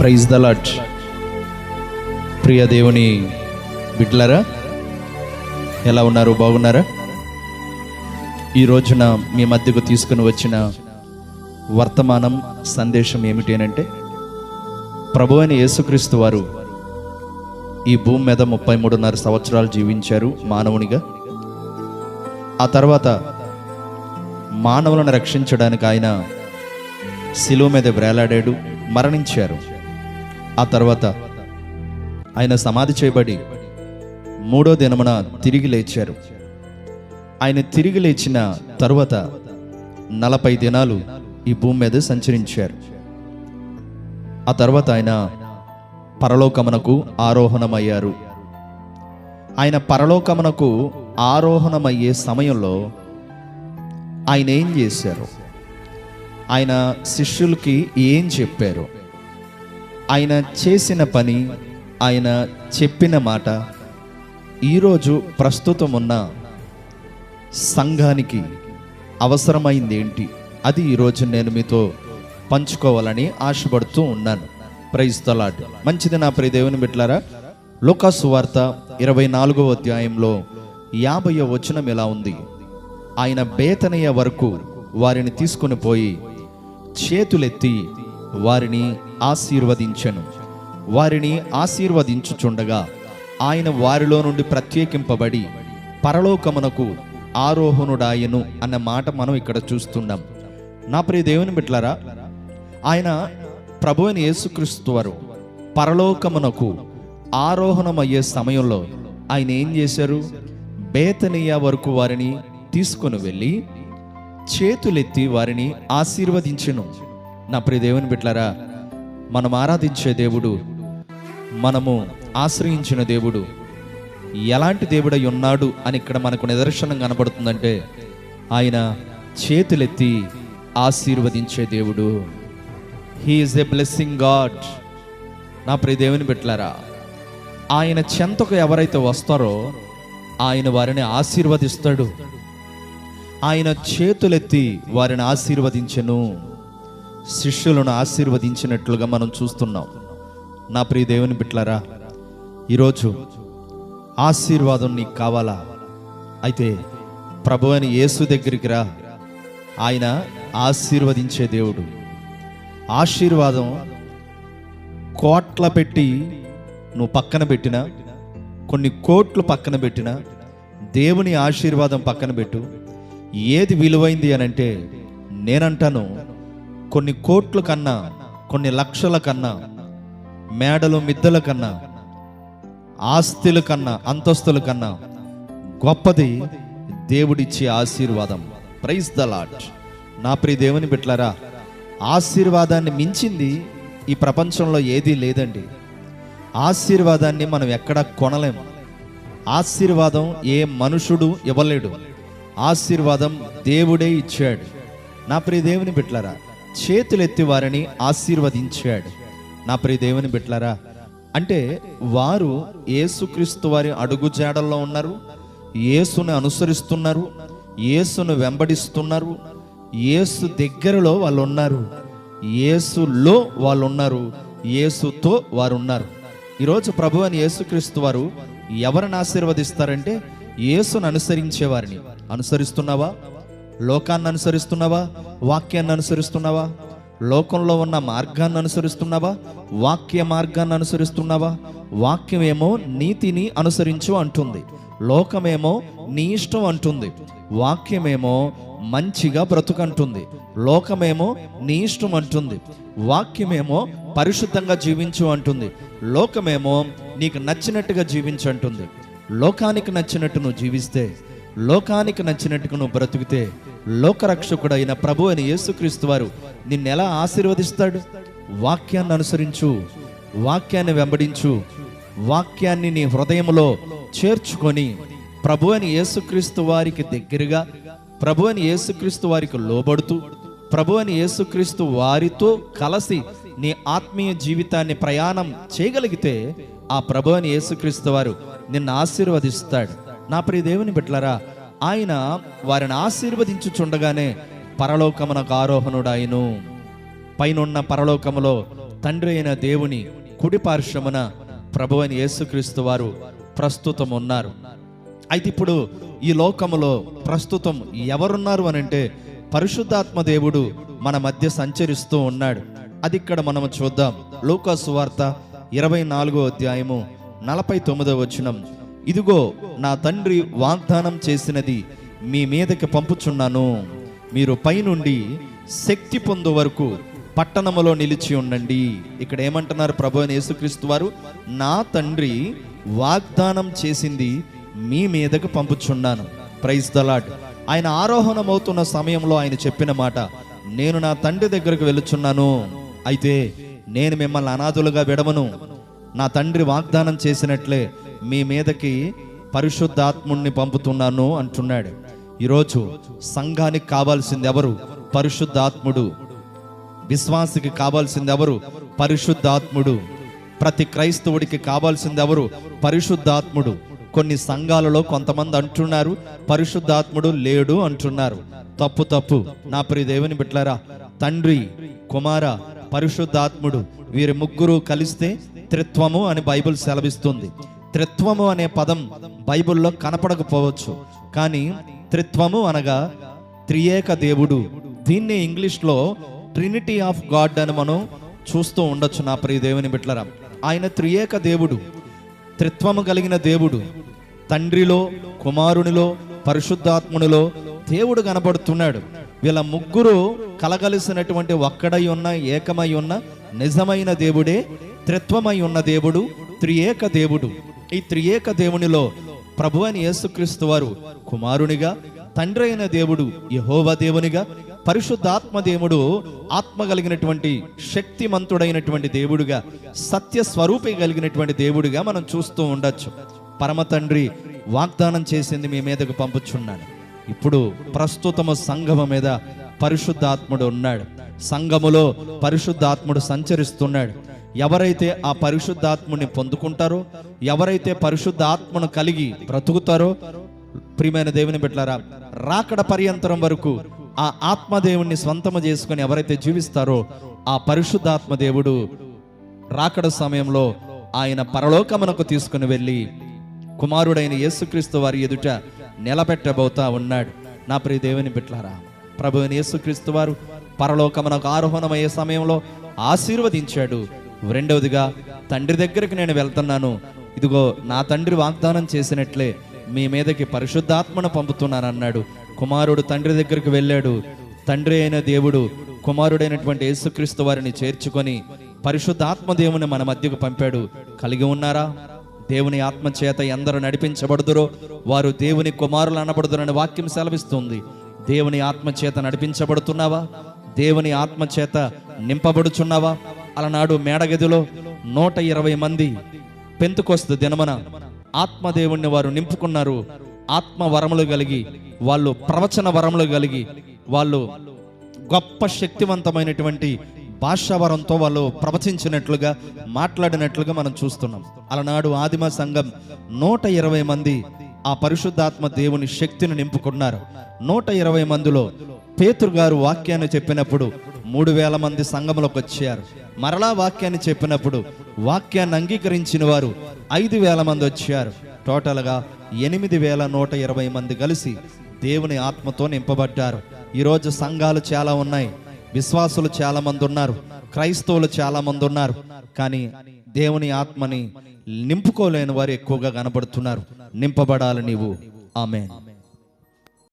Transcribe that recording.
Praise the lord. ప్రియ దేవుని బిడ్డలారా, ఎలా ఉన్నారు? బాగున్నారా? ఈ రోజున మీ మధ్యకు తీసుకుని వచ్చిన వర్తమానం సందేశం ఏమిటి అంటే, ప్రభువైన యేసుక్రీస్తు వారు ఈ భూమి మీద 33.5 సంవత్సరాలు జీవించారు మానవునిగా. ఆ తర్వాత మానవులను రక్షించడానికి ఆయన శిలువ మీద వేలాడాడు, మరణించారు. ఆ తర్వాత ఆయన సమాధి చేయబడి 3వ దినమున తిరిగి లేచారు. ఆయన తిరిగి లేచిన తరువాత 40 దినాలు ఈ భూమి మీద సంచరించారు. ఆ తర్వాత ఆయన పరలోకమునకు ఆరోహణమయ్యారు. ఆయన పరలోకమునకు ఆరోహణమయ్యే సమయంలో ఆయన ఏం చేశారు, ఆయన శిష్యులకి ఏం చెప్పారు, ఆయన చేసిన పని, ఆయన చెప్పిన మాట ఈరోజు ప్రస్తుతం ఉన్న సంఘానికి అవసరమైంది ఏంటి, అది ఈరోజు నేను మీతో పంచుకోవాలని ఆశపడుతూ ఉన్నాను. Praise the lord. మంచిది నా ప్రియ దేవుని బిడ్డలారా. లూకా సువార్త 24వ అధ్యాయంలో 50వ వచనం ఇలా ఉంది. ఆయన బేతనియ వరకు వారిని తీసుకుని పోయి చేతులెత్తి వారిని ఆశీర్వదించెను. వారిని ఆశీర్వదించుచుండగా ఆయన వారిలో నుండి ప్రత్యేకింపబడి పరలోకమునకు ఆరోహణుడాయను అన్న మాట మనం ఇక్కడ చూస్తున్నాం. నా ప్రియ దేవుని బిడ్డలారా, ఆయన ప్రభువైన యేసుక్రీస్తు వారు పరలోకమునకు ఆరోహణమయ్యే సమయంలో ఆయన ఏం చేశారు? బేతనియ వరకు వారిని తీసుకొని వెళ్ళి చేతులెత్తి వారిని ఆశీర్వదించెను. నా ప్రియ దేవుని బిడ్డలారా, మనం ఆరాధించే దేవుడు, మనము ఆశ్రయించిన దేవుడు ఎలాంటి దేవుడై ఉన్నాడు అని ఇక్కడ మనకు నిదర్శనం కనబడుతుందంటే, ఆయన చేతులెత్తి ఆశీర్వదించే దేవుడు. He is a blessing God. నా ప్రియ దేవుని బిడ్డలారా, ఆయన చెంతకు ఎవరైతే వస్తారో ఆయన వారిని ఆశీర్వదిస్తాడు. ఆయన చేతులెత్తి వారిని ఆశీర్వదించెను. శిష్యులను ఆశీర్వదించినట్లుగా మనం చూస్తున్నాం. నా ప్రియ దేవుని బిడ్డలారా, ఈరోజు ఆశీర్వాదం నీకు కావాలా? అయితే ప్రభువైన యేసు దగ్గరికి రా. ఆయన ఆశీర్వదించే దేవుడు. ఆశీర్వాదం కోట్ల పెట్టి నువ్వు పక్కన పెట్టినా, కొన్ని కోట్లు పక్కన పెట్టినా, దేవుని ఆశీర్వాదం పక్కన పెట్టు. ఏది విలువైంది అని అంటే, నేనంటాను కొన్ని కోట్ల కన్నా, కొన్ని లక్షల కన్నా, మేడలు మిద్దల కన్నా, ఆస్తుల కన్నా, అంతస్తుల కన్నా గొప్పది దేవుడిచ్చే ఆశీర్వాదం. Praise the lord. నా ప్రియ దేవుని బిడ్డలారా, ఆశీర్వాదాన్ని మించింది ఈ ప్రపంచంలో ఏదీ లేదండి. ఆశీర్వాదాన్ని మనం ఎక్కడా కొనలేము. ఆశీర్వాదం ఏ మనుషుడు ఇవ్వలేడు. ఆశీర్వాదం దేవుడే ఇచ్చాడు. నా ప్రియ దేవుని బిడ్డలారా, చేతులెత్తి వారిని ఆశీర్వదించాడు. నా ప్రియ దేవుని బిడ్డలారా, అంటే వారు యేసుక్రీస్తు వారి అడుగుజాడల్లో ఉన్నారు, యేసును అనుసరిస్తున్నారు, యేసును వెంబడిస్తున్నారు, యేసు దగ్గరలో వాళ్ళు ఉన్నారు, యేసులో వాళ్ళు ఉన్నారు, యేసుతో వారు ఉన్నారు. ఈరోజు ప్రభువైన యేసుక్రీస్తు వారు ఎవరిని ఆశీర్వదిస్తారంటే, యేసును అనుసరించే వారిని. అనుసరిస్తున్నావా? లోకాన్ని అనుసరిస్తున్నావా? వాక్యాన్ని అనుసరిస్తున్నావా? లోకంలో ఉన్న మార్గాన్ని అనుసరిస్తున్నావా? వాక్య మార్గాన్ని అనుసరిస్తున్నావా? వాక్యమేమో నీతిని అనుసరించు అంటుంది, లోకమేమో నీ ఇష్టం అంటుంది. వాక్యమేమో మంచిగా బ్రతుకంటుంది, లోకమేమో నీ ఇష్టం అంటుంది. వాక్యమేమో పరిశుద్ధంగా జీవించు అంటుంది, లోకమేమో నీకు నచ్చినట్టుగా జీవించు అంటుంది. లోకానికి నచ్చినట్టు నువ్వు జీవిస్తే, లోకానికి నచ్చినట్టుగా నువ్వు బ్రతికితే, లోకరక్షకుడైన ప్రభు అని యేసుక్రీస్తు వారు నిన్నెలా ఆశీర్వదిస్తాడు? వాక్యాన్ని అనుసరించు, వాక్యాన్ని వెంబడించు, వాక్యాన్ని నీ హృదయంలో చేర్చుకొని ప్రభు అని యేసుక్రీస్తు వారికి దగ్గరగా, ప్రభు అని యేసుక్రీస్తు వారికి లోబడుతూ, ప్రభు అని యేసుక్రీస్తు వారితో కలిసి నీ ఆత్మీయ జీవితాన్ని ప్రయాణం చేయగలిగితే, ఆ ప్రభు అని యేసుక్రీస్తు వారు నిన్ను ఆశీర్వదిస్తాడు. నా ప్రియ దేవుని బిడ్డలారా, ఆయన వారిని ఆశీర్వదించుచుండగానే పరలోకమునకు ఆరోహణుడాయను. పైనున్న పరలోకములో తండ్రి అయిన దేవుని కుడి పార్శ్వమున ప్రభువైన యేసుక్రీస్తు వారు ప్రస్తుతం ఉన్నారు. అయితే ఇప్పుడు ఈ లోకములో ప్రస్తుతం ఎవరున్నారు అని అంటే పరిశుద్ధాత్మ దేవుడు మన మధ్య సంచరిస్తూ ఉన్నాడు. అది ఇక్కడ మనం చూద్దాం. లూకా సువార్త 24వ అధ్యాయము 49వ వచనం. ఇదిగో నా తండ్రి వాగ్దానం చేసినది మీ మీదకి పంపుచున్నాను, మీరు పైనుండి శక్తి పొందు వరకు పట్టణములో నిలిచి ఉండండి. ఇక్కడ ఏమంటున్నారు ప్రభువైన యేసుక్రీస్తు వారు? నా తండ్రి వాగ్దానం చేసింది మీ మీదకు పంపుచున్నాను. Praise the lord. ఆయన ఆరోహణమవుతున్న సమయంలో ఆయన చెప్పిన మాట, నేను నా తండ్రి దగ్గరకు వెళుచున్నాను, అయితే నేను మిమ్మల్ని అనాథులుగా విడవను. నా తండ్రి వాగ్దానం చేసినట్లే మీ మీదకి పరిశుద్ధాత్ముణ్ణి పంపుతున్నాను అంటున్నాడు. ఈరోజు సంఘానికి కావాల్సింది ఎవరు? పరిశుద్ధాత్ముడు. విశ్వాసికి కావాల్సింది ఎవరు? పరిశుద్ధాత్ముడు. ప్రతి క్రైస్తవుడికి కావాల్సింది ఎవరు? పరిశుద్ధాత్ముడు. కొన్ని సంఘాలలో కొంతమంది అంటున్నారు పరిశుద్ధాత్ముడు లేడు అంటున్నారు. తప్పు. నా ప్రియ దేవుని బిడ్డలారా, తండ్రి, కుమార, పరిశుద్ధాత్ముడు వీరి ముగ్గురు కలిస్తే త్రిత్వము అని బైబిల్ సెలవిస్తుంది. త్రిత్వము అనే పదం బైబిల్లో కనపడకపోవచ్చు, కానీ త్రిత్వము అనగా త్రియేక దేవుడు. దీన్ని ఇంగ్లీష్లో ట్రినిటీ ఆఫ్ గాడ్ అని మనం చూస్తూ ఉండొచ్చు. నా ప్రియ దేవుని బిడ్డలారా, ఆయన త్రియేక దేవుడు, త్రిత్వము కలిగిన దేవుడు. తండ్రిలో, కుమారునిలో, పరిశుద్ధాత్మునిలో దేవుడు కనబడుతున్నాడు. వీళ్ళ ముగ్గురు కలగలిసినటువంటి ఒక్కడై ఉన్న, ఏకమై ఉన్న నిజమైన దేవుడే త్రిత్వమై ఉన్న దేవుడు, త్రియేక దేవుడు. ఈ త్రియేక దేవునిలో ప్రభువైన యేసుక్రీస్తు వారు కుమారునిగా, తండ్రి అయిన దేవుడు యెహోవా దేవునిగా, పరిశుద్ధాత్మ దేవుడు ఆత్మ కలిగినటువంటి శక్తిమంతుడైనటువంటి దేవుడుగా, సత్య స్వరూపి కలిగినటువంటి దేవుడిగా మనం చూస్తూ ఉండొచ్చు. పరమ తండ్రి వాగ్దానం చేసింది మీ మీదకు పంపుచున్నాడు. ఇప్పుడు ప్రస్తుతము సంఘము మీద పరిశుద్ధాత్ముడు ఉన్నాడు. సంఘములో పరిశుద్ధాత్ముడు సంచరిస్తున్నాడు. ఎవరైతే ఆ పరిశుద్ధాత్ముని పొందుకుంటారో, ఎవరైతే పరిశుద్ధాత్మను కలిగి బ్రతుకుతారో, ప్రియమైన దేవుని బిడ్డలారా, రాకడ పర్యంతరం వరకు ఆ ఆత్మదేవుణ్ణి స్వంతము చేసుకొని ఎవరైతే జీవిస్తారో, ఆ పరిశుద్ధాత్మ దేవుడు రాకడ సమయంలో ఆయన పరలోకమునకు తీసుకుని వెళ్ళి కుమారుడైన యేసుక్రీస్తు వారి ఎదుట నిలబెట్టబోతా ఉన్నాడు. నా ప్రియ దేవుని బిడ్డలారా, ప్రభువైన యేసుక్రీస్తు వారు పరలోకమునకు ఆరోహణమయ్యే సమయంలో ఆశీర్వదించాడు. రెండవదిగా, తండ్రి దగ్గరికి నేను వెళ్తున్నాను, ఇదిగో నా తండ్రి వాగ్దానం చేసినట్లే మీ మీదకి పరిశుద్ధాత్మను పంపుతున్నాను అన్నాడు. కుమారుడు తండ్రి దగ్గరికి వెళ్ళాడు. తండ్రి అయిన దేవుడు కుమారుడైనటువంటి యేసుక్రీస్తు వారిని చేర్చుకొని పరిశుద్ధాత్మ దేవుని మన మధ్యకు పంపాడు. కలిగి ఉన్నారా? దేవుని ఆత్మ చేత ఎందరు నడిపించబడుదురో వారు దేవుని కుమారులు అనబడుదురని వాక్యం సెలవిస్తుంది. దేవుని ఆత్మ చేత నడిపించబడుతున్నావా? దేవుని ఆత్మ చేత నింపబడుచున్నావా? అలనాడు మేడగదిలో 120 మంది పెంతుకొస్తు దినమున ఆత్మదేవుణ్ణి వారు నింపుకున్నారు. ఆత్మ వరములు కలిగి, వాళ్ళు ప్రవచన వరములు కలిగి, వాళ్ళు గొప్ప శక్తివంతమైనటువంటి భాషావరంతో వాళ్ళు ప్రవచించినట్లుగా, మాట్లాడినట్లుగా మనం చూస్తున్నాం. అలనాడు ఆదిమ సంఘం 120 మంది ఆ పరిశుద్ధాత్మ దేవుని శక్తిని నింపుకున్నారు. 120 మందిలో పేతురు గారు వాక్యాన్ని చెప్పినప్పుడు 3000 మంది సంఘంలోకి వచ్చారు. మరలా వాక్యాన్ని చెప్పినప్పుడు వాక్యాన్ని అంగీకరించిన వారు 5000 మంది వచ్చారు. టోటల్గా 8120 మంది కలిసి దేవుని ఆత్మతో నింపబడ్డారు. ఈరోజు సంఘాలు చాలా ఉన్నాయి, విశ్వాసులు చాలా మంది ఉన్నారు, క్రైస్తవులు చాలా మంది ఉన్నారు, కానీ దేవుని ఆత్మని నింపుకోలేని వారు ఎక్కువగా కనబడుతున్నారు. నింపబడాలి నీవు. ఆమేన్.